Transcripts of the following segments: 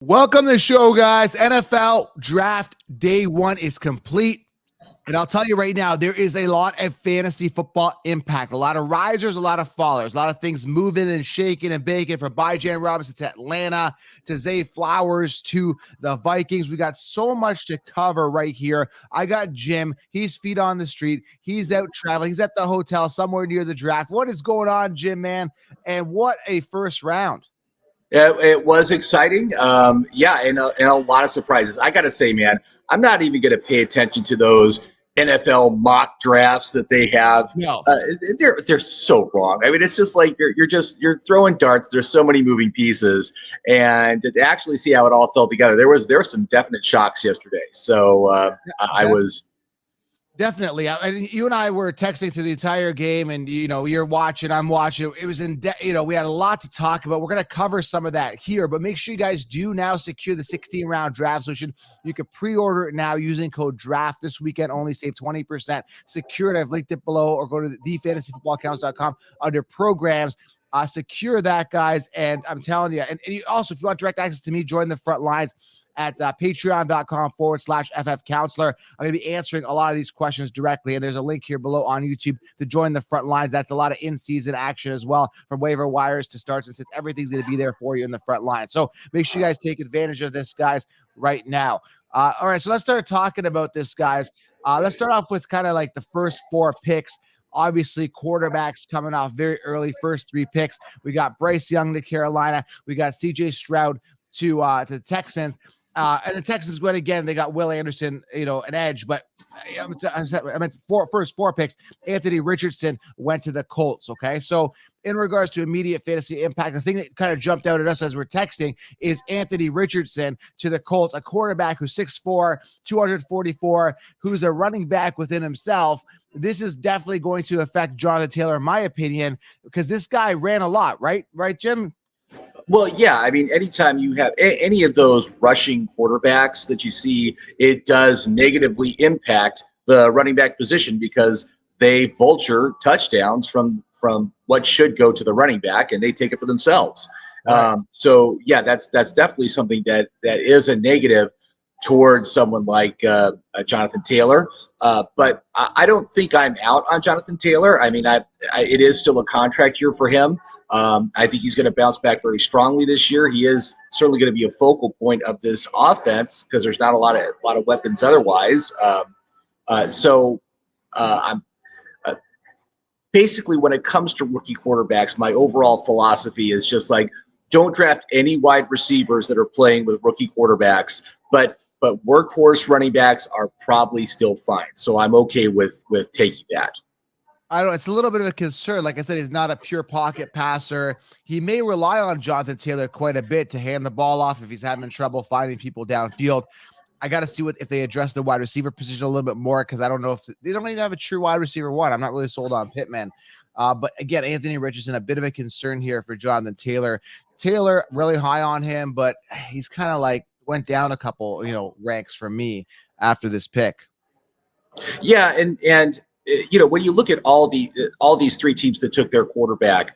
Welcome to the show, guys. NFL draft day one is complete. And I'll tell you right now, there is a lot of fantasy football impact, a lot of risers, a lot of fallers, a lot of things moving and shaking and baking from Bijan Robinson to Atlanta to Zay Flowers to the Vikings. We got so much to cover right here. I got Jim. He's feet on the street. He's out traveling. He's at the hotel somewhere near the draft. What is going on, Jim, man? And what a first round. It was exciting. And a lot of surprises. I got to say, man, I'm not even going to pay attention to those NFL mock drafts that they have. No. They're so wrong. I mean, it's just like you're throwing darts. There's so many moving pieces, and to actually see how it all fell together, there were some definite shocks yesterday. So I was. Definitely. You and I were texting through the entire game, and, you're watching, I'm watching. It was we had a lot to talk about. We're going to cover some of that here, but make sure you guys do now secure the 16-round draft solution. You can pre-order it now using code DRAFT this weekend. Only save 20%. Secure it. I've linked it below, or go to thefantasyfootballaccounts.com under programs. Secure that, guys. And I'm telling you, and you also, if you want direct access to me, join the front lines at patreon.com/FF Counselor. I'm going to be answering a lot of these questions directly. And there's a link here below on YouTube to join the front lines. That's a lot of in-season action as well, from waiver wires to starts and sits. Everything's going to be there for you in the front line. So make sure you guys take advantage of this, guys, right now. All right, so let's start talking about this, guys. Let's start off with kind of like the first four picks. Obviously, quarterbacks coming off very early, first three picks. We got Bryce Young to Carolina. We got C.J. Stroud to the Texans. And the Texans went again. They got Will Anderson, an edge, but I meant first four picks. Anthony Richardson went to the Colts. Okay. So in regards to immediate fantasy impact, the thing that kind of jumped out at us as we're texting is Anthony Richardson to the Colts, a quarterback who's 6'4", 244, who's a running back within himself. This is definitely going to affect Jonathan Taylor, in my opinion, because this guy ran a lot, right? Right, Jim? Well, yeah. I mean, anytime you have any of those rushing quarterbacks that you see, it does negatively impact the running back position because they vulture touchdowns from what should go to the running back, and they take it for themselves. Right. So, yeah, that's definitely something that is a negative towards someone like Jonathan Taylor. But I don't think I'm out on Jonathan Taylor. I mean, it is still a contract year for him. I think he's going to bounce back very strongly this year. He is certainly going to be a focal point of this offense because there's not a lot of weapons otherwise. I'm basically, when it comes to rookie quarterbacks, my overall philosophy is just like, don't draft any wide receivers that are playing with rookie quarterbacks, but workhorse running backs are probably still fine. So I'm okay with taking that. I don't know. It's a little bit of a concern. Like I said, he's not a pure pocket passer. He may rely on Jonathan Taylor quite a bit to hand the ball off if he's having trouble finding people downfield. I got to see if they address the wide receiver position a little bit more, because I don't know if they don't even have a true wide receiver one. I'm not really sold on Pittman. But again, Anthony Richardson, a bit of a concern here for Jonathan Taylor. Taylor, really high on him, but he's kind of like went down a couple, ranks for me after this pick. Yeah, and when you look at all these three teams that took their quarterback,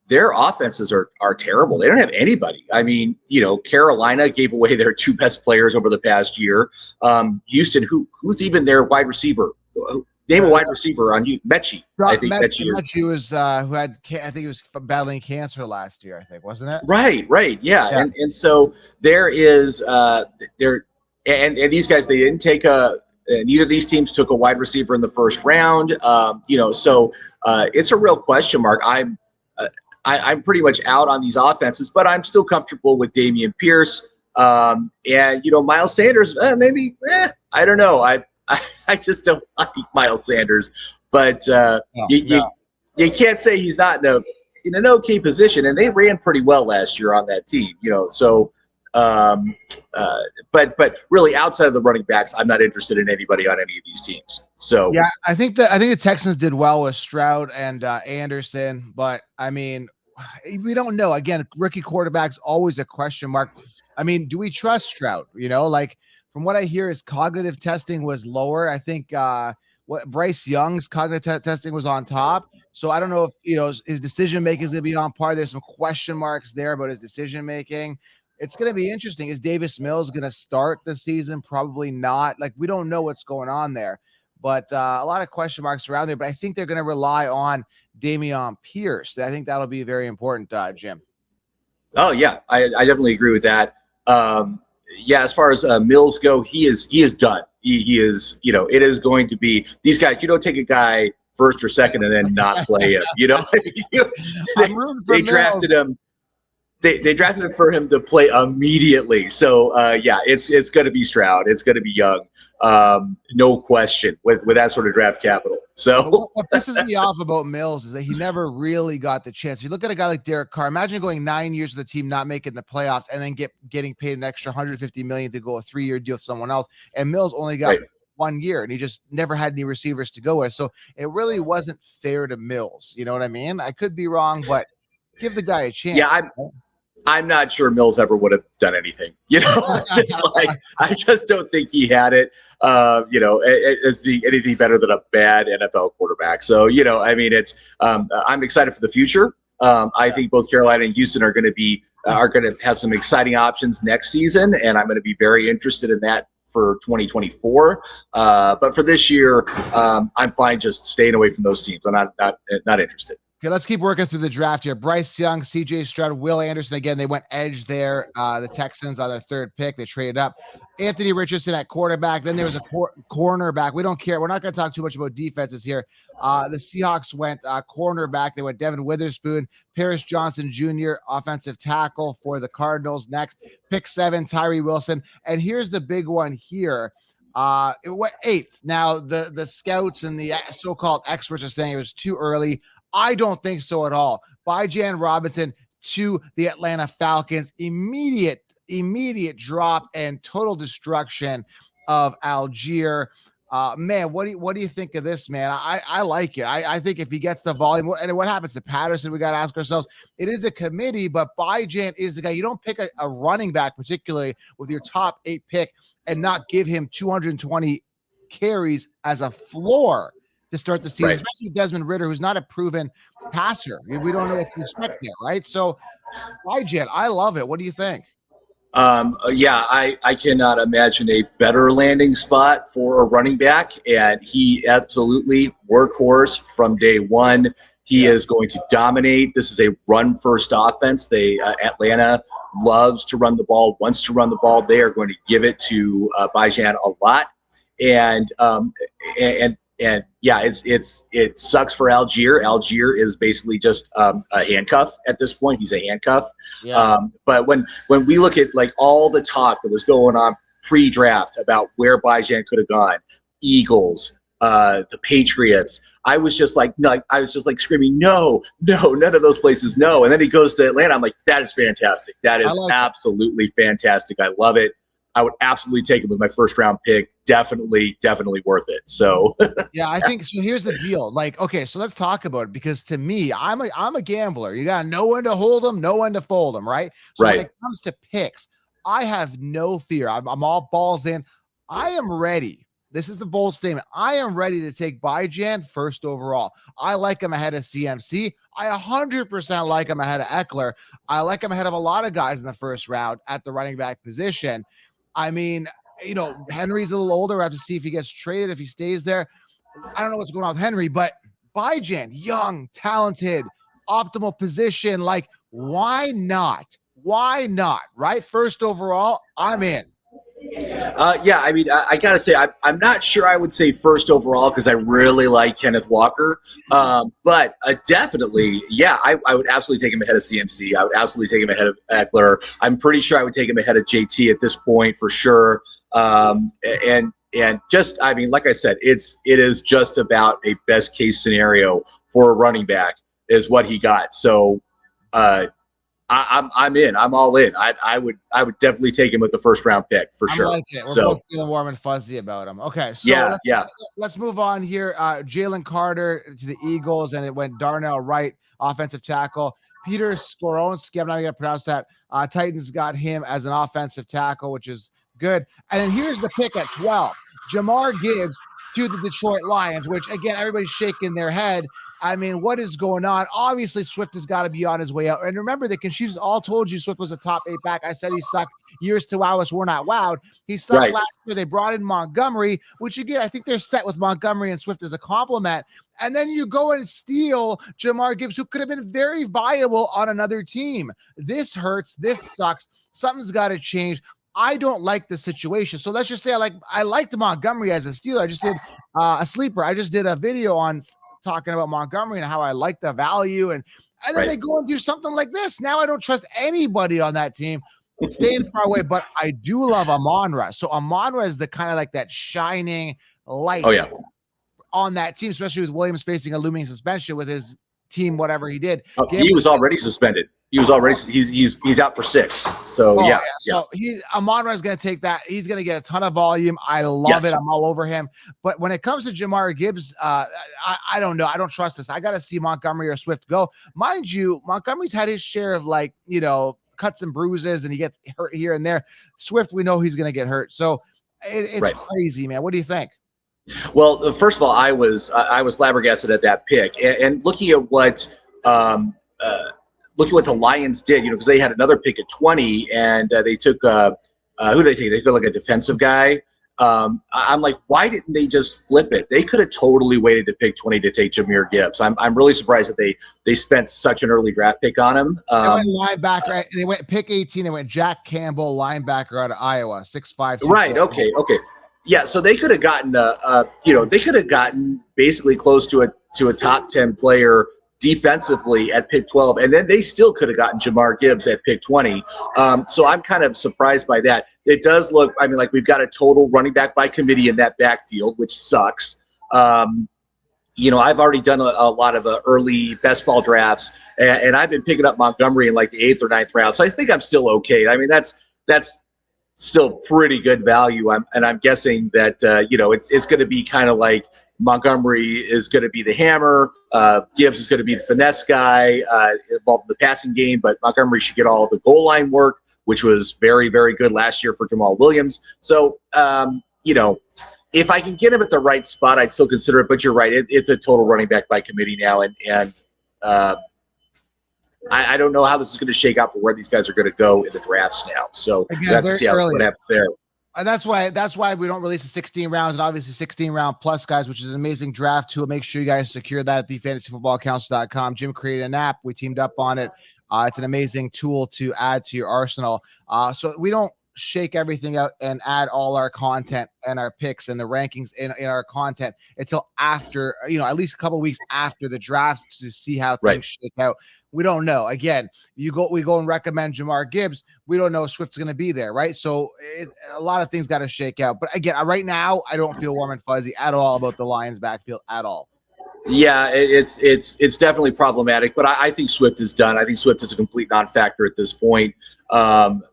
their offenses are terrible. They don't have anybody. I mean, Carolina gave away their two best players over the past year. Houston, who's even their wide receiver? Name a wide receiver on you. Mechie. I think Mechie was who had, I think he was battling cancer last year, I think, wasn't it? Right. Yeah. And so there is and these guys, they didn't take neither of these teams took a wide receiver in the first round. So it's a real question mark. I'm pretty much out on these offenses, but I'm still comfortable with Dameon Pierce. And Miles Sanders, maybe, I don't know. I just don't like Miles Sanders, but you can't say he's not in an okay position, and they ran pretty well last year on that team, so but really outside of the running backs, I'm not interested in anybody on any of these teams. So yeah, I think the Texans did well with Stroud and Anderson, but I mean, we don't know. Again, rookie quarterbacks, always a question mark. I mean, do we trust Stroud? From what I hear, his cognitive testing was lower. I think Bryce Young's cognitive testing was on top. So I don't know if his decision making is going to be on par. There's some question marks there about his decision making. It's going to be interesting. Is Davis Mills going to start the season? Probably not. Like, we don't know what's going on there, but a lot of question marks around there. But I think they're going to rely on Dameon Pierce. I think that'll be very important, Jim. Oh yeah, I definitely agree with that. Yeah, as far as Mills go, he is done. He is, it is going to be these guys. You don't take a guy first or second and then not play him. They drafted him. They drafted him for him to play immediately. So yeah, it's going to be Stroud. It's going to be Young, no question, with that sort of draft capital. So what pisses me off about Mills is that he never really got the chance. You look at a guy like Derek Carr. Imagine going 9 years with the team, not making the playoffs, and then getting paid an extra $150 million to go a 3-year deal with someone else. And Mills only got 1 year, and he just never had any receivers to go with. So it really wasn't fair to Mills. You know what I mean? I could be wrong, but give the guy a chance. Yeah, I'm not sure Mills ever would have done anything. I just don't think he had it. As anything better than a bad NFL quarterback. So I mean, it's I'm excited for the future. I think both Carolina and Houston are going to have some exciting options next season, and I'm going to be very interested in that for 2024. But for this year, I'm fine just staying away from those teams. I'm not interested. Okay, let's keep working through the draft here. Bryce Young, CJ Stroud, Will Anderson. Again, they went edge there. The Texans on their third pick. They traded up. Anthony Richardson at quarterback. Then there was a cornerback. We don't care. We're not going to talk too much about defenses here. The Seahawks went cornerback. They went Devin Witherspoon, Paris Johnson Jr., offensive tackle for the Cardinals. Next, pick 7, Tyree Wilson. And here's the big one here. It went 8th. Now, the scouts and the so-called experts are saying it was too early. I don't think so at all. Bijan Robinson to the Atlanta Falcons. Immediate drop and total destruction of Algier. Man, what do you think of this, man? I like it. I think if he gets the volume, and what happens to Patterson, we got to ask ourselves. It is a committee, but Bijan is the guy. You don't pick a running back, particularly with your top 8 pick, and not give him 220 carries as a floor to start the season, especially Desmond Ridder, who's not a proven passer. We don't know what to expect there, right? So, Bijan, I love it. What do you think? Yeah, I cannot imagine a better landing spot for a running back, and he absolutely workhorse from day one. He is going to dominate. This is a run-first offense. Atlanta loves to run the ball, wants to run the ball. They are going to give it to Bijan a lot, and yeah, it sucks for Algier. Algier is basically just a handcuff at this point. He's a handcuff. Yeah. But when we look at like all the talk that was going on pre-draft about where Bijan could have gone, Eagles, the Patriots, I was just like screaming, no, none of those places, no. And then he goes to Atlanta. I'm like, that is fantastic. That is absolutely fantastic. I love it. I would absolutely take him with my first round pick. Definitely worth it. So yeah, I think so. Here's the deal. Like, okay, so let's talk about it, because to me, I'm a gambler. You got to know when to hold them, know when to fold them, right? So when it comes to picks, I have no fear. I'm all balls in. I am ready. This is a bold statement. I am ready to take Bijan first overall. I like him ahead of CMC. I 100% like him ahead of Eckler. I like him ahead of a lot of guys in the first round at the running back position. I mean, Henry's a little older. I have to see if he gets traded, if he stays there. I don't know what's going on with Henry, but Bijan, young, talented, optimal position. Like, why not? Why not? Right? First overall, I'm in. Yeah, I mean, I got to say, I'm not sure I would say first overall, because I really like Kenneth Walker. But definitely, yeah, I would absolutely take him ahead of CMC. I would absolutely take him ahead of Eckler. I'm pretty sure I would take him ahead of JT at this point for sure. And just, I mean, like I said, it is just about a best case scenario for a running back is what he got. So, I'm in. I'm all in. I would definitely take him with the first round pick for sure. Like it. We're both feeling warm and fuzzy about him. Okay, so let's move on here. Jalen Carter to the Eagles, and it went Darnell Wright, offensive tackle. Peter Skoronski, I'm not going to pronounce that. Titans got him as an offensive tackle, which is good. And then here's the pick at 12. Jahmyr Gibbs to the Detroit Lions, which, again, everybody's shaking their head. I mean, what is going on? Obviously, Swift has got to be on his way out. And remember, the Conchiefs all told you Swift was a top 8 back. I said he sucked. Years to wow us, we're not wowed. He sucked Right. last year. They brought in Montgomery, which again, I think they're set with Montgomery and Swift as a compliment. And then you go and steal Jahmyr Gibbs, who could have been very viable on another team. This hurts. This sucks. Something's got to change. I don't like the situation. So let's just say I liked Montgomery as a stealer. I just did a sleeper. I just did a video on talking about Montgomery and how I like the value. And then they go and do something like this. Now I don't trust anybody on that team. Staying far away, but I do love Amon-Ra. So Amon-Ra is the kind of like that shining light on that team, especially with Williams facing a looming suspension with his team, whatever he did. Oh, he was already suspended. He was already he's out for 6. So So Amon-Ra is going to take that. He's going to get a ton of volume. I love it. I'm all over him. But when it comes to Jahmyr Gibbs, I don't know. I don't trust this. I got to see Montgomery or Swift go. Mind you, Montgomery's had his share of cuts and bruises, and he gets hurt here and there. Swift, we know he's going to get hurt. So it's crazy, man. What do you think? Well, first of all, I was flabbergasted at that pick, and looking at what the Lions did, because they had another pick at 20, and they took who did they take? They took like a defensive guy. I'm like, why didn't they just flip it? They could have totally waited to pick 20 to take Jahmyr Gibbs. I'm really surprised that they spent such an early draft pick on him. They went linebacker. They went pick 18. They went Jack Campbell, linebacker out of Iowa, 6'5". Right. Okay. Yeah. So they could have gotten they could have gotten basically close to a top 10 player defensively at pick 12, and then they still could have gotten Jahmyr Gibbs at pick 20. So I'm kind of surprised by that. It does look, like we've got a total running back by committee in that backfield, which sucks. I've already done a lot of early best ball drafts, and I've been picking up Montgomery in like the 8th or 9th round. So I think I'm still okay. That's still pretty good value. I'm guessing that it's going to be kind of like Montgomery is going to be the hammer. Gibbs is going to be the finesse guy involved in the passing game, but Montgomery should get all of the goal line work, which was very, very good last year for Jamal Williams. So, if I can get him at the right spot, I'd still consider it. But you're right; it's a total running back by committee now, and I don't know how this is going to shake out for where these guys are going to go in the drafts now. So we have to see what happens there. And that's why we don't release the 16 rounds and obviously 16 round plus guys, which is an amazing draft tool. Make sure you guys secure that at thefantasyfootballcouncil.com. Jim created an app. We teamed up on it. It's an amazing tool to add to your arsenal. So we don't shake everything out and add all our content and our picks and the rankings in our content until after, at least a couple of weeks after the drafts to see how things shake out. We don't know. Again, we go and recommend Jahmyr Gibbs. We don't know if Swift's going to be there, right? So a lot of things got to shake out. But again, right now, I don't feel warm and fuzzy at all about the Lions backfield at all. Yeah, it's definitely problematic, but I think Swift is done. I think Swift is a complete non-factor at this point.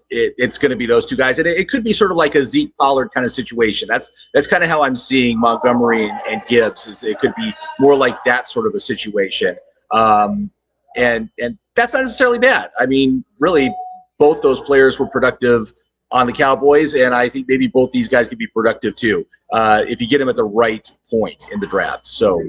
It's going to be those two guys, and it could be sort of like a Zeke Pollard kind of situation. That's kind of how I'm seeing Montgomery and Gibbs. Is it could be more like that sort of a situation. And that's not necessarily bad. Really, both those players were productive on the Cowboys, and I think maybe both these guys could be productive too if you get them at the right point in the draft. So.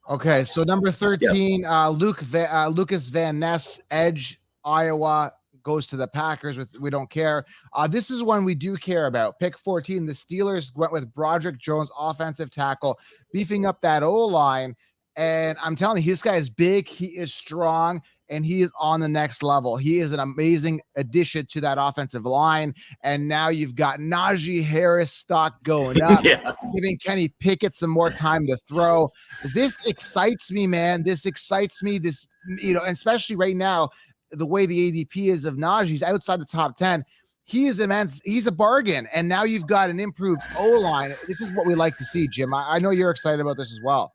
Okay, so number 13, Lucas Van Ness, edge, Iowa, goes to the Packers. We don't care. This is one we do care about. Pick 14, the Steelers went with Broderick Jones, offensive tackle, beefing up that O-line. And I'm telling you, this guy is big, he is strong, and he is on the next level. He is an amazing addition to that offensive line. And now you've got Najee Harris stock going up, giving Kenny Pickett some more time to throw. This excites me, man. This excites me. This, especially right now, the way the ADP is of Najee's outside the top 10. He is immense. He's a bargain. And now you've got an improved O-line. This is what we like to see, Jim. I know you're excited about this as well.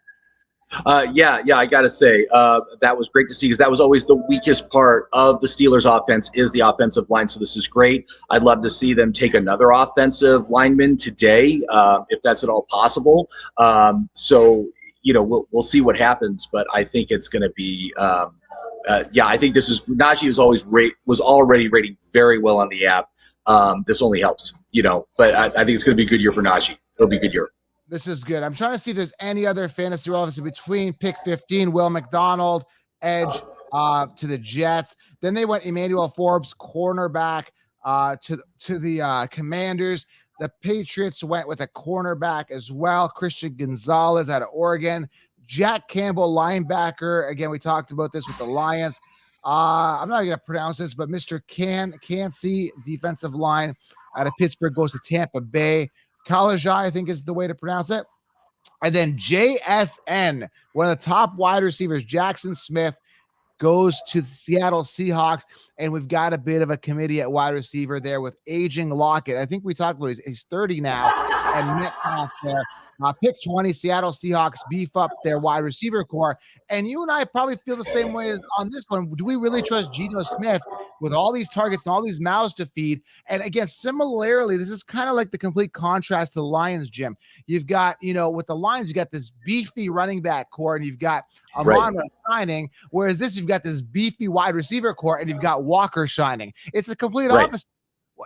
I gotta say that was great to see, because that was always the weakest part of the Steelers offense is the offensive line. So this is great. I'd love to see them take another offensive lineman today, if that's at all possible. So we'll see what happens, but I think it's going to be I think this is Najee was already rating very well on the app. This only helps, but I think it's going to be a good year for Najee. It'll be a good year. This is good. I'm trying to see if there's any other fantasy relevance between pick 15, Will McDonald, edge to the Jets. Then they went Emmanuel Forbes, cornerback to the Commanders. The Patriots went with a cornerback as well, Christian Gonzalez out of Oregon. Jack Campbell, linebacker. Again, we talked about this with the Lions. I'm not going to pronounce this, but Mr. Cansey, defensive line out of Pittsburgh, goes to Tampa Bay. Kalajai, I think is the way to pronounce it. And then JSN, one of the top wide receivers, Jackson Smith, goes to the Seattle Seahawks. And we've got a bit of a committee at wide receiver there with aging Lockett. I think we talked about he's 30 now. And Metcalf there. Pick 20, Seattle Seahawks beef up their wide receiver core. And you and I probably feel the same way as on this one. Do we really trust Geno Smith with all these targets and all these mouths to feed? And again, similarly, this is kind of like the complete contrast to the Lions, Jim. You've got, with the Lions, you got this beefy running back core, and you've got Amon shining, whereas this, you've got this beefy wide receiver core, and you've got Walker shining. It's the complete opposite.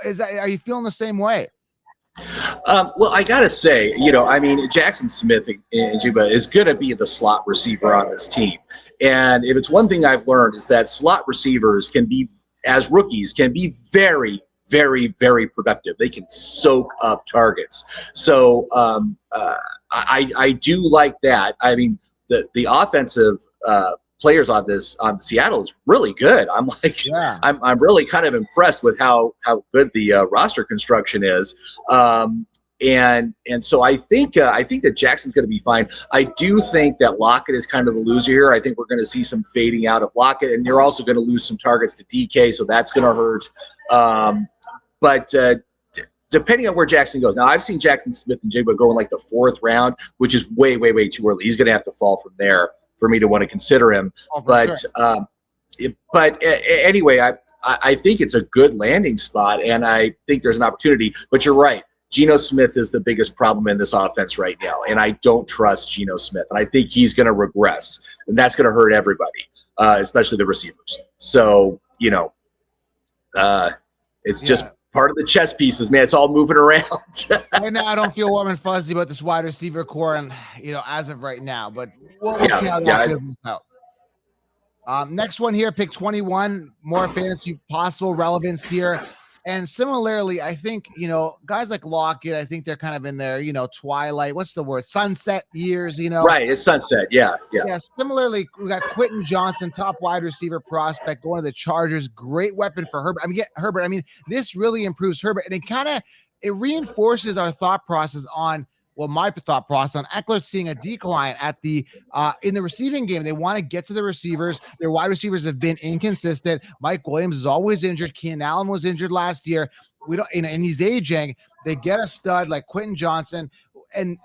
Are you feeling the same way? Well, I got to say, Jackson Smith and Njigba is going to be the slot receiver on this team. And if it's one thing I've learned is that slot receivers as rookies, can be very, very, very productive. They can soak up targets. So I do like that. I mean, the offensive players on Seattle is really good. I'm really kind of impressed with how good the roster construction is. And so I think that Jackson's going to be fine. I do think that Lockett is kind of the loser here. I think we're going to see some fading out of Lockett, and you're also going to lose some targets to DK, so that's going to hurt. But depending on where Jackson goes. Now, I've seen Jackson Smith and Njigba go in like the 4th round, which is way, way, way too early. He's going to have to fall from there for me to want to consider him. Anyway, I think it's a good landing spot, and I think there's an opportunity. But you're right. Geno Smith is the biggest problem in this offense right now, and I don't trust Geno Smith, and I think he's going to regress, and that's going to hurt everybody, especially the receivers. So, it's just part of the chess pieces, man. It's all moving around. Right now, I don't feel warm and fuzzy about this wide receiver core, and as of right now, but we'll see how that goes out. Next one here, pick 21, more fantasy possible relevance here. And similarly, I think, guys like Lockett, I think they're kind of in their, twilight, what's the word? Sunset years, Right, it's sunset, yeah. Yeah, similarly, we got Quinten Johnston, top wide receiver prospect, going to the Chargers. Great weapon for Herbert. This really improves Herbert, and it reinforces our thought process on, my thought process on Eckler seeing a decline at the in the receiving game. They want to get to the receivers. Their wide receivers have been inconsistent. Mike Williams is always injured. Keenan Allen was injured last year. And he's aging. They get a stud like Quinten Johnston, and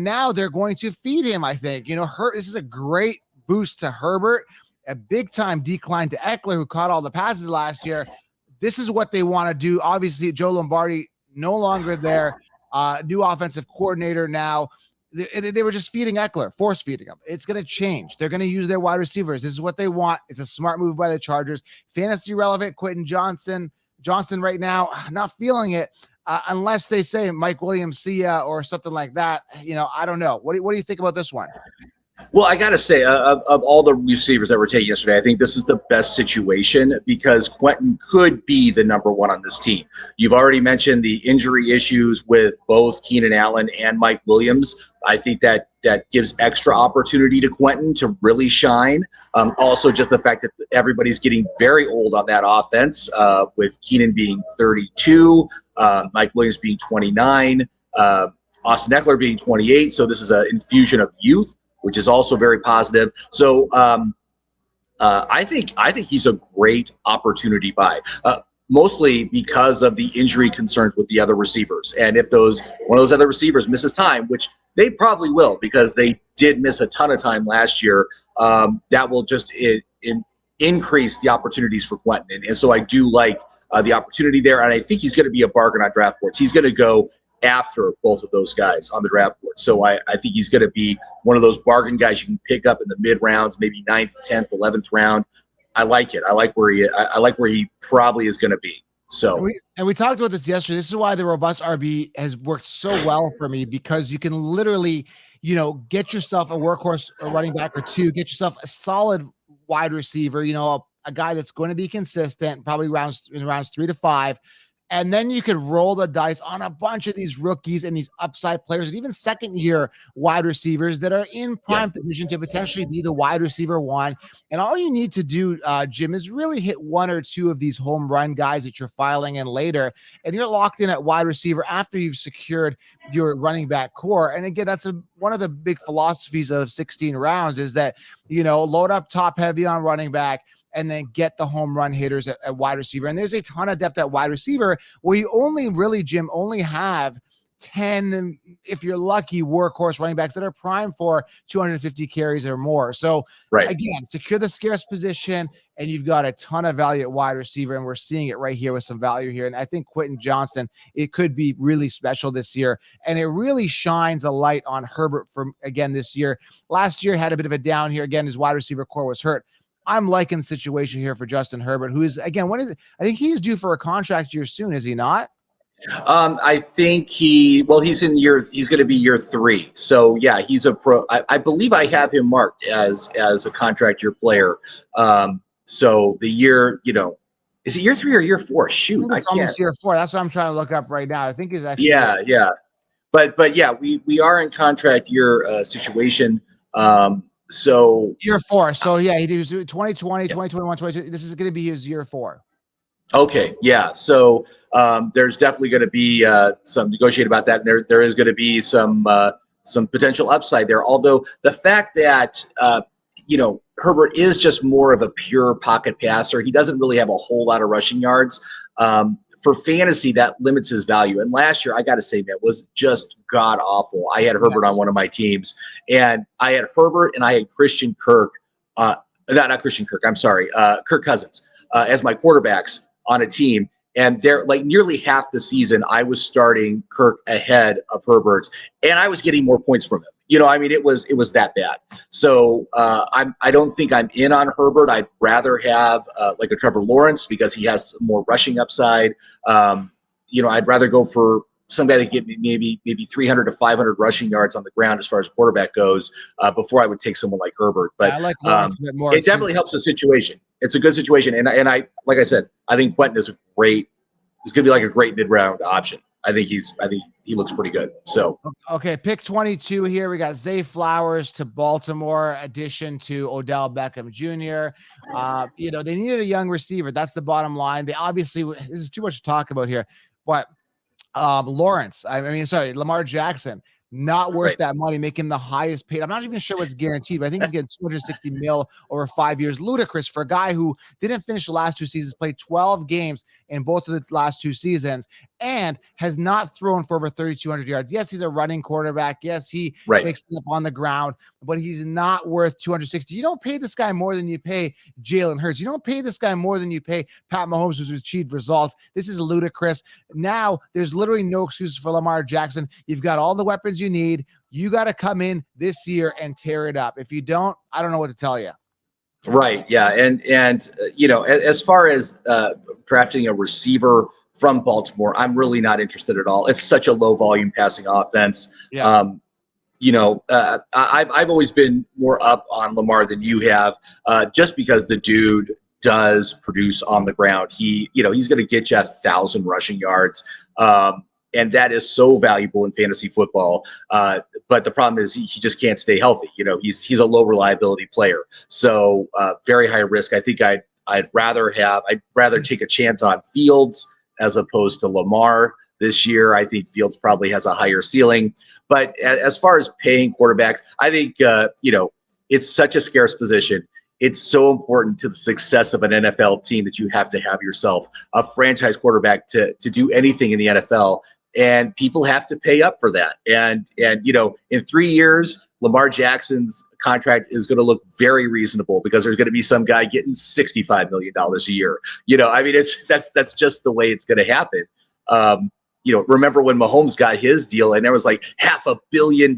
now they're going to feed him. I think this is a great boost to Herbert. A big time decline to Eckler, who caught all the passes last year. This is what they want to do. Obviously, Joe Lombardi no longer there. New offensive coordinator now. They were just feeding Eckler, force feeding him. It's going to change. They're going to use their wide receivers. This is what they want. It's a smart move by the Chargers. Fantasy relevant, Quinten Johnston right now, not feeling it unless they say Mike Williams, see ya, or something like that. I don't know. What do you think about this one? Well, I got to say, of all the receivers that were taken yesterday, I think this is the best situation because Quinten could be the number one on this team. You've already mentioned the injury issues with both Keenan Allen and Mike Williams. I think that gives extra opportunity to Quinten to really shine. Also, just the fact that everybody's getting very old on that offense, with Keenan being 32, Mike Williams being 29, Austin Eckler being 28. So this is an infusion of youth, which is also very positive. So I think he's a great opportunity buy, mostly because of the injury concerns with the other receivers. And if one of those other receivers misses time, which they probably will because they did miss a ton of time last year, that will just increase the opportunities for Quinten. And so I do like the opportunity there, and I think he's going to be a bargain on draft boards. He's going to go after both of those guys on the draft board. So I think he's going to be one of those bargain guys you can pick up in the mid rounds, maybe 9th, 10th, 11th round. I like it. I like where he probably is going to be. So And we talked about this yesterday. This is why the robust RB has worked so well for me, because you can literally, get yourself a workhorse, a running back or two, get yourself a solid wide receiver, a guy that's going to be consistent, probably rounds 3 to 5. And then you could roll the dice on a bunch of these rookies and these upside players and even second-year wide receivers that are in prime position to potentially be the wide receiver one. And all you need to do, Jim, is really hit one or two of these home run guys that you're filing in later, and you're locked in at wide receiver after you've secured your running back core. And again, that's one of the big philosophies of 16 rounds is that, load up top heavy on running back, and then get the home run hitters at wide receiver. And there's a ton of depth at wide receiver where you only have 10, if you're lucky, workhorse running backs that are primed for 250 carries or more. So again, secure the scarce position, and you've got a ton of value at wide receiver. And we're seeing it right here with some value here. And I think Quinten Johnston, it could be really special this year. And it really shines a light on Herbert from, again, this year. Last year had a bit of a down here. Again, his wide receiver core was hurt. I'm liking the situation here for Justin Herbert, who is, again, I think he's due for a contract year soon, is he not? I think he's going to be year 3. So yeah, he's a pro. I believe I have him marked as a contract year player. So the year, is it year 3 or year 4? Shoot, I can't. Almost year 4. That's what I'm trying to look up right now. I think he's actually. Yeah. But yeah, we are in contract year situation. So year 4. So yeah, he was 2020, 2021, 22. This is going to be his year 4. Okay. Yeah. So there's definitely going to be some negotiate about that. And there is going to be some potential upside there. Although the fact that, Herbert is just more of a pure pocket passer. He doesn't really have a whole lot of rushing yards. For fantasy, that limits his value. And last year, I got to say, that was just god awful. I had Herbert on one of my teams, and I had Herbert and I had Christian Kirk, not Christian Kirk. I'm sorry, Kirk Cousins as my quarterbacks on a team. And they're like nearly half the season, I was starting Kirk ahead of Herbert, and I was getting more points from him. It was that bad. So I don't think I'm in on Herbert. I'd rather have like a Trevor Lawrence because he has more rushing upside. I'd rather go for some guy that get me maybe 300 to 500 rushing yards on the ground as far as quarterback goes before I would take someone like Herbert. But I like Lawrence a bit more. It definitely helps the situation. It's a good situation, and I like I said, I think Quinten is he's going to be like a great mid-round option. I think he looks pretty good. So okay, pick 22 here. We got Zay Flowers to Baltimore, addition to Odell Beckham Jr. They needed a young receiver. That's the bottom line. They obviously, this is too much to talk about here, but Lamar Jackson, not worth that money, making the highest paid. I'm not even sure what's guaranteed, but I think he's getting $260 million over 5 years. Ludicrous for a guy who didn't finish the last 2 seasons, played 12 games in both of the last 2 seasons, and has not thrown for over 3,200 yards. Yes, he's a running quarterback. Yes, he makes it up on the ground, but he's not worth 260. You don't pay this guy more than you pay Jalen Hurts. You don't pay this guy more than you pay Pat Mahomes, who's achieved results. This is ludicrous. Now, there's literally no excuses for Lamar Jackson. You've got all the weapons you need. You got to come in this year and tear it up. If you don't, I don't know what to tell you. Right. Yeah. And as far as drafting a receiver from Baltimore, I'm really not interested at all. It's such a low volume passing offense. Yeah. I've always been more up on Lamar than you have, just because the dude does produce on the ground. He's going to get you 1,000 rushing yards. And that is so valuable in fantasy football. But the problem is he just can't stay healthy. He's a low reliability player. So very high risk. I think I'd rather take a chance on Fields as opposed to Lamar this year. I think Fields probably has a higher ceiling. But as far as paying quarterbacks, I think, it's such a scarce position. It's so important to the success of an NFL team that you have to have yourself a franchise quarterback to do anything in the NFL. And people have to pay up for that. And in 3 years, Lamar Jackson's contract is going to look very reasonable because there's going to be some guy getting $65 million a year. That's just the way it's going to happen. Remember when Mahomes got his deal and there was like $500 million.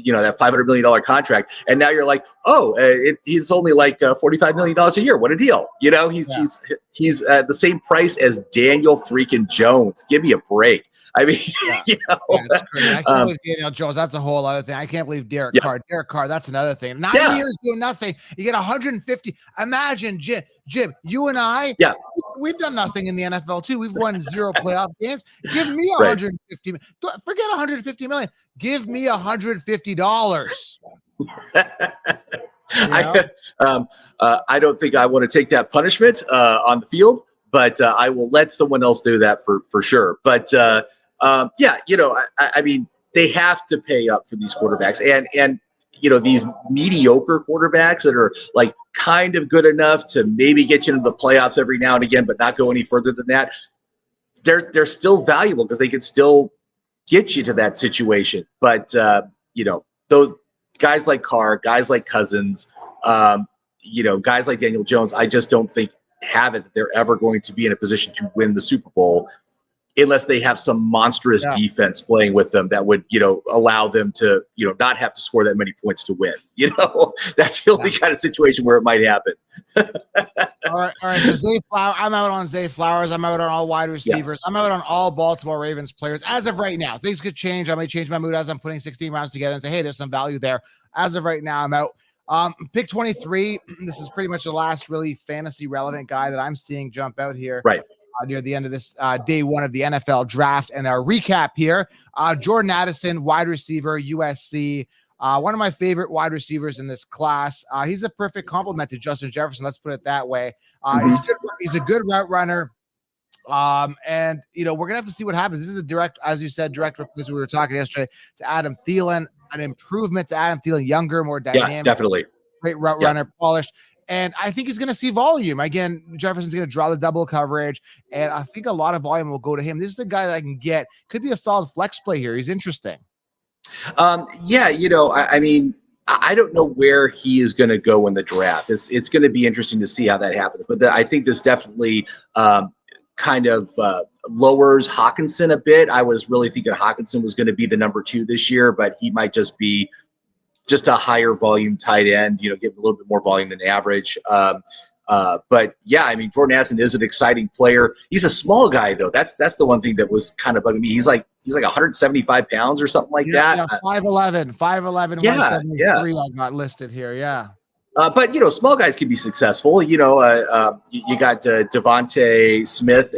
that $500 million contract, and now you're like, oh, he's only like $45 million a year. What a deal! He's the same price as Daniel freaking Jones. Give me a break. I mean, it's crazy. I can't believe Daniel Jones. That's a whole other thing. I can't believe Derek Carr. Derek Carr, that's another thing. 9 years doing nothing. You get 150. Imagine, Jim, you and I. Yeah. We've done nothing in the NFL too. We've won 0 playoff games. Give me 150. Forget 150 million. Give me $150. I don't think I want to take that punishment on the field, but I will let someone else do that for sure. But I mean, they have to pay up for these quarterbacks, and these mediocre quarterbacks that are like kind of good enough to maybe get you into the playoffs every now and again, but not go any further than that. They're still valuable because they can still get you to that situation. But those guys like Carr, guys like Cousins, guys like Daniel Jones, I just don't think have it that they're ever going to be in a position to win the Super Bowl unless they have some monstrous defense playing with them that would, allow them to, not have to score that many points to win. That's the only kind of situation where it might happen. All right. So Zay Flowers, I'm out on Zay Flowers. I'm out on all wide receivers. I'm out on all Baltimore Ravens players as of right now. Things could change. I may change my mood as I'm putting 16 rounds together and say, hey, there's some value there. As of right now, I'm out. Pick 23. This is pretty much the last really fantasy relevant guy that I'm seeing jump out here. Right. Near the end of this day one of the NFL draft. And our recap here, Jordan Addison, wide receiver, USC. One of my favorite wide receivers in this class. He's a perfect complement to Justin Jefferson. Let's put it that way. He's a good route runner. And we're going to have to see what happens. This is a direct, as you said, direct replacement. We were talking yesterday to Adam Thielen, an improvement to Adam Thielen, younger, more dynamic. Yeah, definitely. Great route runner, polished. And I think he's going to see volume. Again, Jefferson's going to draw the double coverage, and I think a lot of volume will go to him. This is a guy that I can get. Could be a solid flex play here. He's interesting. I mean, I don't know where he is going to go in the draft. It's going to be interesting to see how that happens. But I think this definitely kind of lowers Hawkinson a bit. I was really thinking Hawkinson was going to be the number 2 this year, but he might just be just a higher volume tight end, getting a little bit more volume than average. But yeah, I mean, Jordan Addison is an exciting player. He's a small guy though. That's the one thing that was kind of bugging me. He's like 175 pounds or something like that. Yeah, 5'11", 173 I got listed here. Yeah. But small guys can be successful. You got Devontae Smith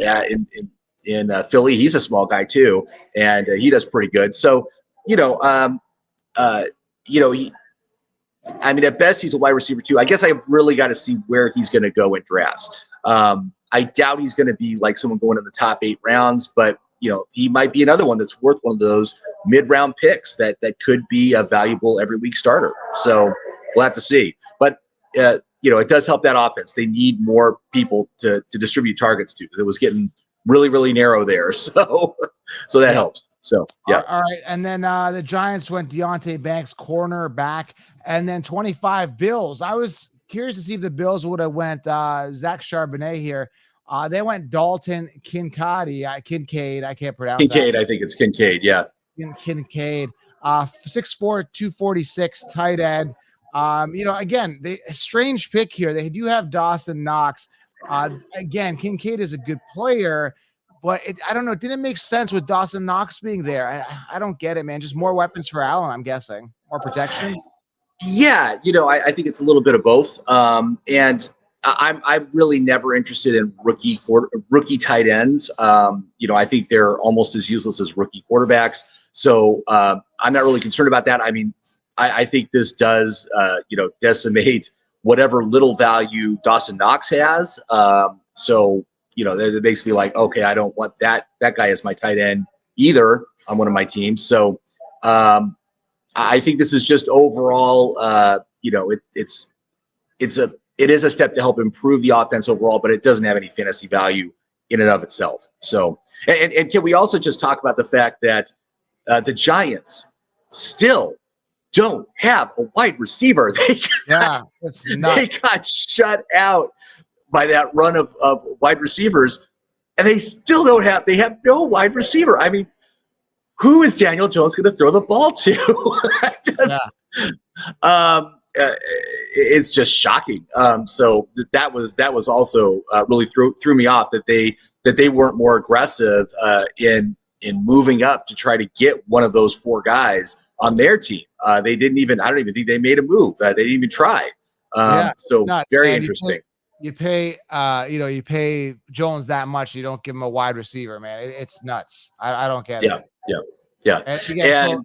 in Philly. He's a small guy too, and he does pretty good. So at best, he's a wide receiver too. I guess I really got to see where he's going to go in drafts. I doubt he's going to be like someone going in the top 8 rounds, but he might be another one that's worth one of those mid-round picks that could be a valuable every week starter. So we'll have to see. But it does help that offense. They need more people to distribute targets to because it was getting really, really narrow there. So that helps. So, yeah. All right. And then the Giants went Deonte Banks, corner back, and then 25 Bills. I was curious to see if the Bills would have went Zach Charbonnet here. They went Dalton Kincaid. I can't pronounce Kincaid. I think it's Kincaid. Yeah. Kincaid. 6'4", 246 tight end. Again, strange pick here. They do have Dawson Knox. Again, Kincaid is a good player, but I don't know. It didn't make sense with Dawson Knox being there. I don't get it, man. Just more weapons for Allen, I'm guessing. More protection. Yeah, I think it's a little bit of both. And I'm really never interested in rookie tight ends. I think they're almost as useless as rookie quarterbacks. So I'm not really concerned about that. I mean, I think this does, decimate whatever little value Dawson Knox has. So that makes me like, okay, I don't want that guy as my tight end either on one of my teams. So I think this is just overall, it is a step to help improve the offense overall, but it doesn't have any fantasy value in and of itself. So, and can we also just talk about the fact that the Giants still don't have a wide receiver? They got shut out by that run of wide receivers, and they still don't have. They have no wide receiver. I mean, who is Daniel Jones going to throw the ball to? It's just shocking. So that was also really threw me off that they weren't more aggressive in moving up to try to get one of those 4 guys on their team. They didn't even. I don't even think they made a move. They didn't even try. So very interesting. You pay Jones that much. You don't give him a wide receiver, man. It's nuts. I don't get it. Yeah. And again,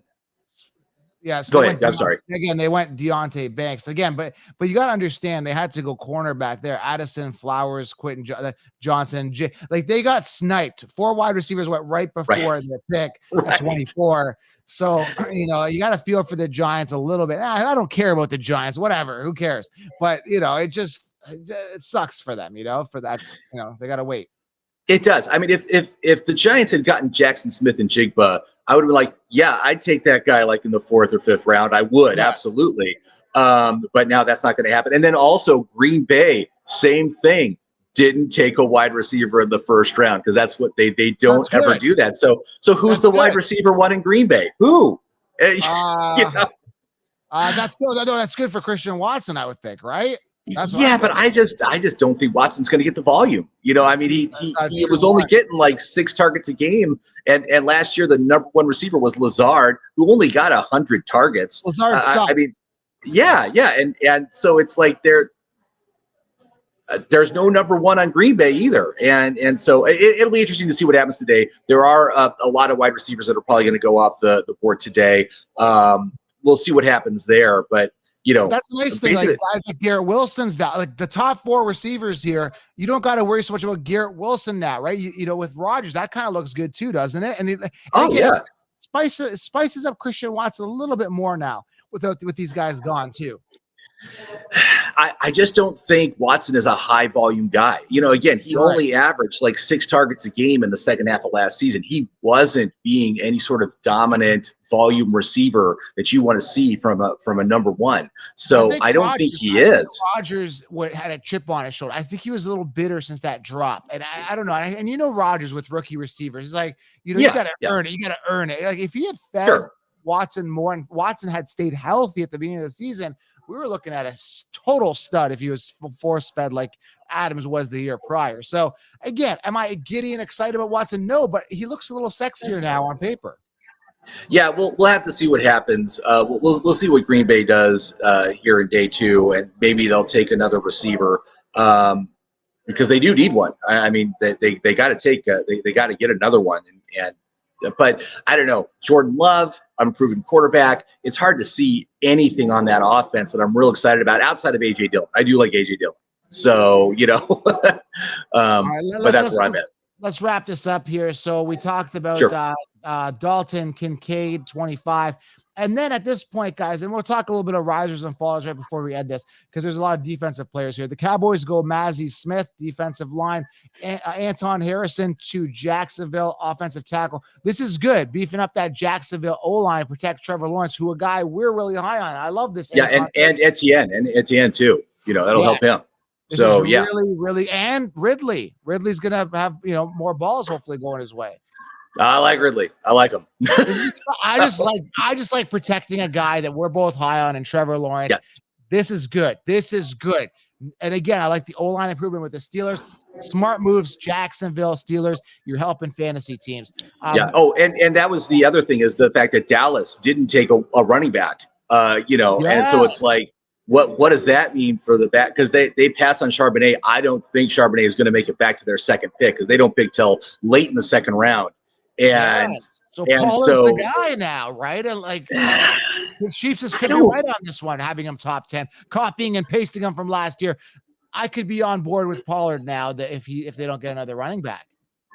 so go ahead. I'm sorry. Again, they went Deonte Banks again, but you got to understand they had to go cornerback there. Addison, Flowers, Quinten Johnston, like they got sniped. 4 wide receivers went right before their pick at 24. So, you got to feel for the Giants a little bit. I don't care about the Giants, whatever, who cares? But, it sucks for them, for that, they got to wait. It does. I mean, if the Giants had gotten Jaxon Smith and Njigba, I would be like, yeah, I'd take that guy like in the 4th or 5th round. I would, absolutely. But now that's not going to happen. And then also Green Bay, same thing. Didn't take a wide receiver in the 1st round because that's what they don't ever do that. So who's the wide receiver 1 in Green Bay? Who? That's good. That's good for Christian Watson, I would think, right? But I just don't think Watson's going to get the volume. I mean, he was only getting like 6 targets a game, and last year the number 1 receiver was Lazard, who only got 100 targets. Lazard sucked. I mean, and so it's like there's no number 1 on Green Bay either, and so it'll be interesting to see what happens today. There are a lot of wide receivers that are probably going to go off the board today. We'll see what happens there, but. That's the nice thing. Like guys like Garrett Wilson's like the top 4 receivers here. You don't got to worry so much about Garrett Wilson now, right? With Rodgers, that kind of looks good too, doesn't it? And spices up Christian Watson a little bit more now with these guys gone too. I just don't think Watson is a high volume guy. Again, he only averaged like 6 targets a game in the second half of last season. He wasn't being any sort of dominant volume receiver that you want to see from a number 1. So I don't think he is. Rodgers had a chip on his shoulder. I think he was a little bitter since that drop. And I don't know. And Rodgers with rookie receivers, it's like, you got to earn it. You got to earn it. Like if he had fed Watson more and Watson had stayed healthy at the beginning of the season, we were looking at a total stud if he was force-fed like Adams was the year prior. So, again, am I giddy and excited about Watson? No, but he looks a little sexier now on paper. Yeah, we'll have to see what happens. We'll see what Green Bay does here in day 2, and maybe they'll take another receiver because they do need one. I mean, they got to take they got to get another one, but I don't know. Jordan Love, unproven quarterback. It's hard to see anything on that offense that I'm real excited about outside of A.J. Dillon. I do like A.J. Dillon. So, but that's where I'm at. Let's wrap this up here. So we talked about Dalton, Kincaid, 25. And then at this point, guys, and we'll talk a little bit of risers and fallers right before we end this, because there's a lot of defensive players here. The Cowboys go Mazi Smith, defensive line, Anton Harrison to Jacksonville, offensive tackle. This is good, beefing up that Jacksonville O-line to protect Trevor Lawrence, who a guy we're really high on. I love this. Yeah, and Etienne too. That'll help him. So really, and Ridley's gonna have more balls hopefully going his way. I like Ridley. I like him. I just like protecting a guy that we're both high on, and Trevor Lawrence. Yes. This is good. And again, I like the O-line improvement with the Steelers. Smart moves, Jacksonville Steelers. You're helping fantasy teams. Oh, and that was the other thing is the fact that Dallas didn't take a running back. And so it's like, what does that mean for the back? Because they passed on Charbonnet. I don't think Charbonnet is going to make it back to their second pick because they don't pick till late in the second round. So Pollard's the guy now, right? And like the Chiefs could be right on this one, having him top 10, copying and pasting him from last year. I could be on board with Pollard now that if they don't get another running back.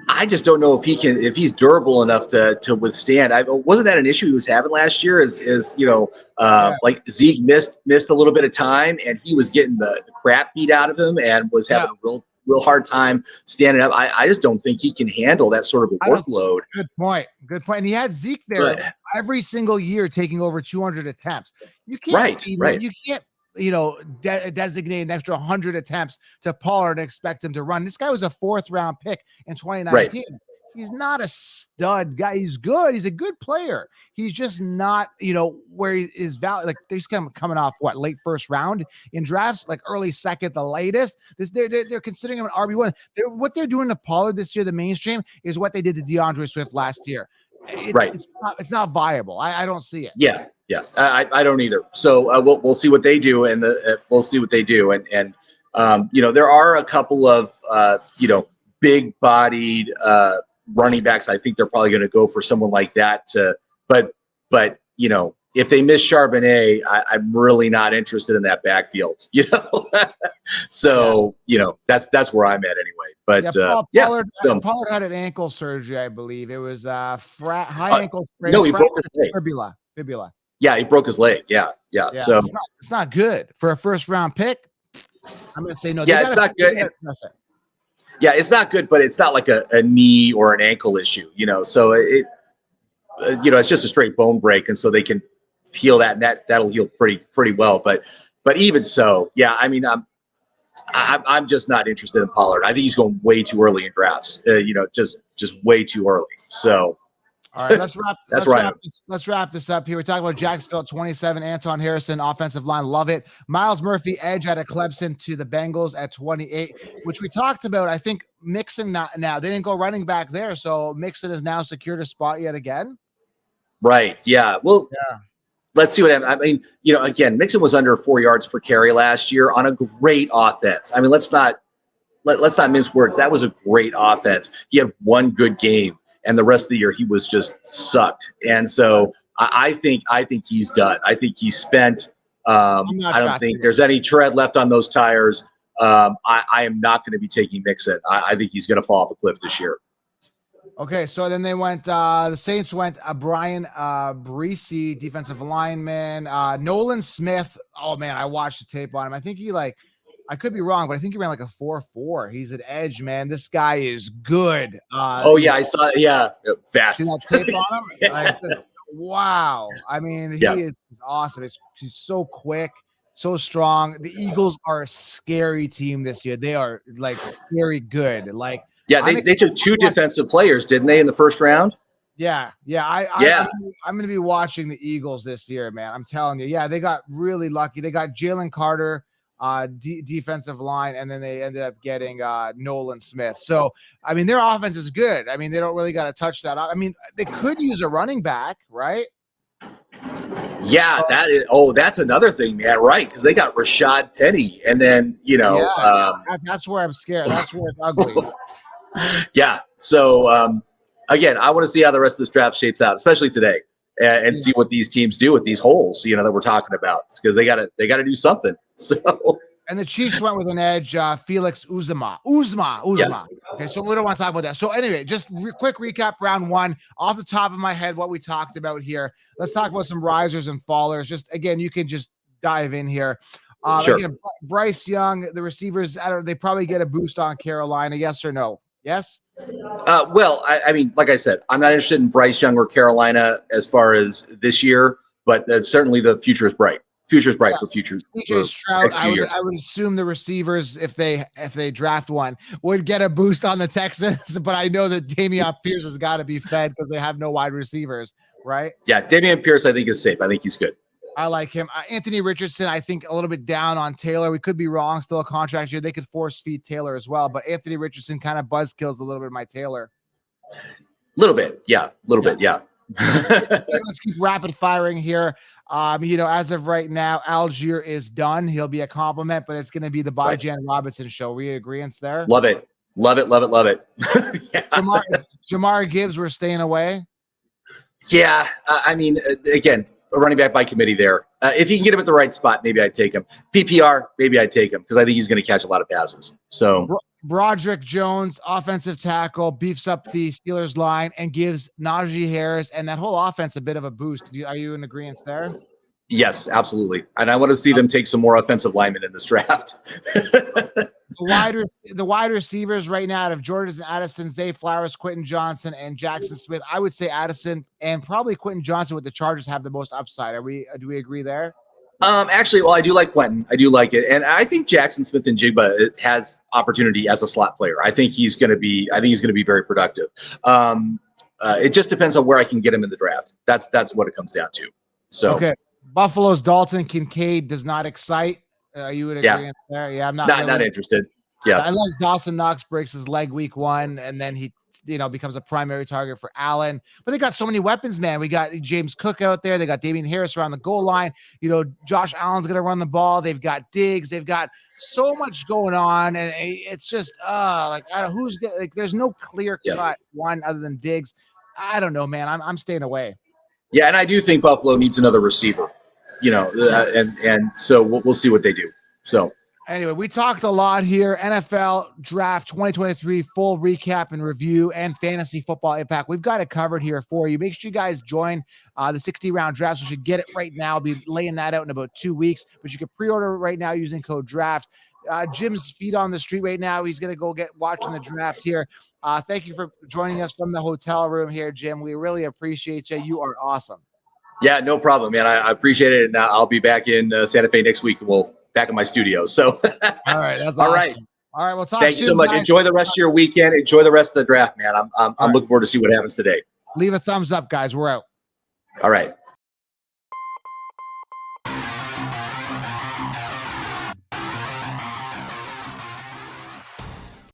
I just don't know if he's durable enough to withstand. Wasn't that an issue he was having last year? Like Zeke missed a little bit of time, and he was getting the crap beat out of him, and was having a real hard time standing up. I just don't think he can handle that sort of a workload. Good point. And he had Zeke there every single year taking over 200 attempts. You can't you can't designate an extra 100 attempts to Pollard and expect him to run. This guy was a 4th round pick in 2019. he's not a stud guy. He's good. He's a good player. He's just not, where he is value. Like he's coming off late first round in drafts, like early second, the latest. They're considering him an RB1. What they're doing to Pollard this year, the mainstream, is what they did to DeAndre Swift last year. It's not viable. I don't see it. Yeah. I don't either. So we'll see what they do, and we'll see what they do. And there are a couple of big-bodied running backs. I think they're probably going to go for someone like that. But if they miss Charbonnet, I'm really not interested in that backfield. So that's where I'm at anyway. But Pollard had an ankle surgery, I believe. It was high ankle sprain. No, he broke his leg. Fibula. Yeah, he broke his leg. Yeah. So it's not good for a first round pick. I'm going to say no. Yeah, it's not good. Yeah, it's not good, but it's not like a knee or an ankle issue, So it's just a straight bone break, and so they can heal that, and that'll heal pretty well. But even so, yeah, I mean, I'm just not interested in Pollard. I think he's going way too early in drafts. Just way too early. So. All right, let's wrap this up here. We're talking about Jacksonville 27, Anton Harrison, offensive line. Love it. Miles Murphy, edge out of Clemson to the Bengals at 28, which we talked about. I think Mixon now. They didn't go running back there, so Mixon has now secured a spot yet again. Right, yeah. Well, let's see what happens. I mean, again, Mixon was under 4 yards per carry last year on a great offense. I mean, let's not mince words. That was a great offense. He had one good game. And the rest of the year, he was just sucked. And so I think he's done. I think he's spent. I don't think there's any tread left on those tires. I am not going to be taking Mixon. I think he's going to fall off a cliff this year. Okay, so then they went. The Saints went Brian Breesy, defensive lineman. Nolan Smith. Oh man, I watched the tape on him. I think I could be wrong, but I think he ran like a 4.4. He's an edge, man. This guy is good. I saw. Yeah, fast. See that tape on him? Wow. I mean, he is awesome. He's so quick, so strong. The Eagles are a scary team this year. They are like scary good. Like, they took two defensive players, didn't they, in the first round? I'm going to be watching the Eagles this year, man. I'm telling you. Yeah, they got really lucky. They got Jalen Carter. Defensive line, and then they ended up getting Nolan Smith. So, I mean, their offense is good. I mean, they don't really got to touch that. I mean, they could use a running back, right? Yeah, that's another thing, man, right? Because they got Rashad Penny, and then, that's where I'm scared. That's where it's ugly. Yeah. So, again, I want to see how the rest of this draft shapes out, especially today. And see what these teams do with these holes, that we're talking about, because they gotta do something. So, and the Chiefs went with an edge, Felix Uzama. Yeah. Okay, so we don't want to talk about that. So anyway, just quick recap, round one, off the top of my head, what we talked about here. Let's talk about some risers and fallers. Just again, you can just dive in here. Sure. Again, Bryce Young, the receivers, they probably get a boost on Carolina. Yes or no? Yes. Well, I mean, like I said, I'm not interested in Bryce Young or Carolina as far as this year, but certainly the future is bright. Future is bright for future. Stroud, I would assume the receivers, if they draft one, would get a boost on the Texans. But I know that Dameon Pierce has got to be fed because they have no wide receivers, right? Yeah, Dameon Pierce, I think, is safe. I think he's good. I like him. Anthony Richardson, I think a little bit down on Taylor. We could be wrong. Still a contract year. They could force feed Taylor as well. But Anthony Richardson kind of buzzkills a little bit of my Taylor. A little bit. Yeah. Let's keep rapid firing here. As of right now, Algier is done. He'll be a compliment, but it's going to be the Bijan Robinson show. We agreeance there? Love it. Jahmyr Gibbs, we're staying away. Yeah. I mean, again, a running back by committee there. If you can get him at the right spot, maybe I'd take him. PPR, maybe I'd take him because I think he's going to catch a lot of passes. So Broderick Jones, offensive tackle, beefs up the Steelers line and gives Najee Harris and that whole offense a bit of a boost. Are you in agreement there? Yes, absolutely. And I want to see them take some more offensive linemen in this draft. The wide receivers right now out of Jordan Addison, Zay Flowers, Quinten Johnston, and Jaxon Smith. I would say Addison and probably Quinten Johnston with the Chargers have the most upside. Do we agree there? Actually, well, I do like Quinten. I do like it, and I think Jaxon Smith and Njigba has opportunity as a slot player. I think he's going to be. I think he's going to be very productive. It just depends on where I can get him in the draft. That's what it comes down to. So okay, Buffalo's Dalton Kincaid does not excite. You would agree there? Yeah, I'm not interested. Yeah, unless Dawson Knox breaks his leg week 1, and then he becomes a primary target for Allen. But they got so many weapons, man. We got James Cook out there. They got Damian Harris around the goal line. Josh Allen's going to run the ball. They've got Diggs. They've got so much going on. And it's just, there's no clear cut one other than Diggs. I don't know, man. I'm staying away. Yeah, and I do think Buffalo needs another receiver, and so we'll see what they do. So. Anyway, we talked a lot here. NFL Draft 2023 full recap and review and fantasy football impact. We've got it covered here for you. Make sure you guys join the 60-round draft. You should get it right now. I'll be laying that out in about 2 weeks, but you can pre-order it right now using code DRAFT. Jim's feet on the street right now. He's going to go get watching the draft here. Thank you for joining us from the hotel room here, Jim. We really appreciate you. You are awesome. Yeah, no problem, man. I appreciate it. And I'll be back in Santa Fe next week. We'll back in my studio. So, all right. That's all awesome. right. All right. Well, thank you so much. Guys. Enjoy the rest of your weekend. Enjoy the rest of the draft, man. I'm looking forward to see what happens today. Leave a thumbs up, guys. We're out. All right.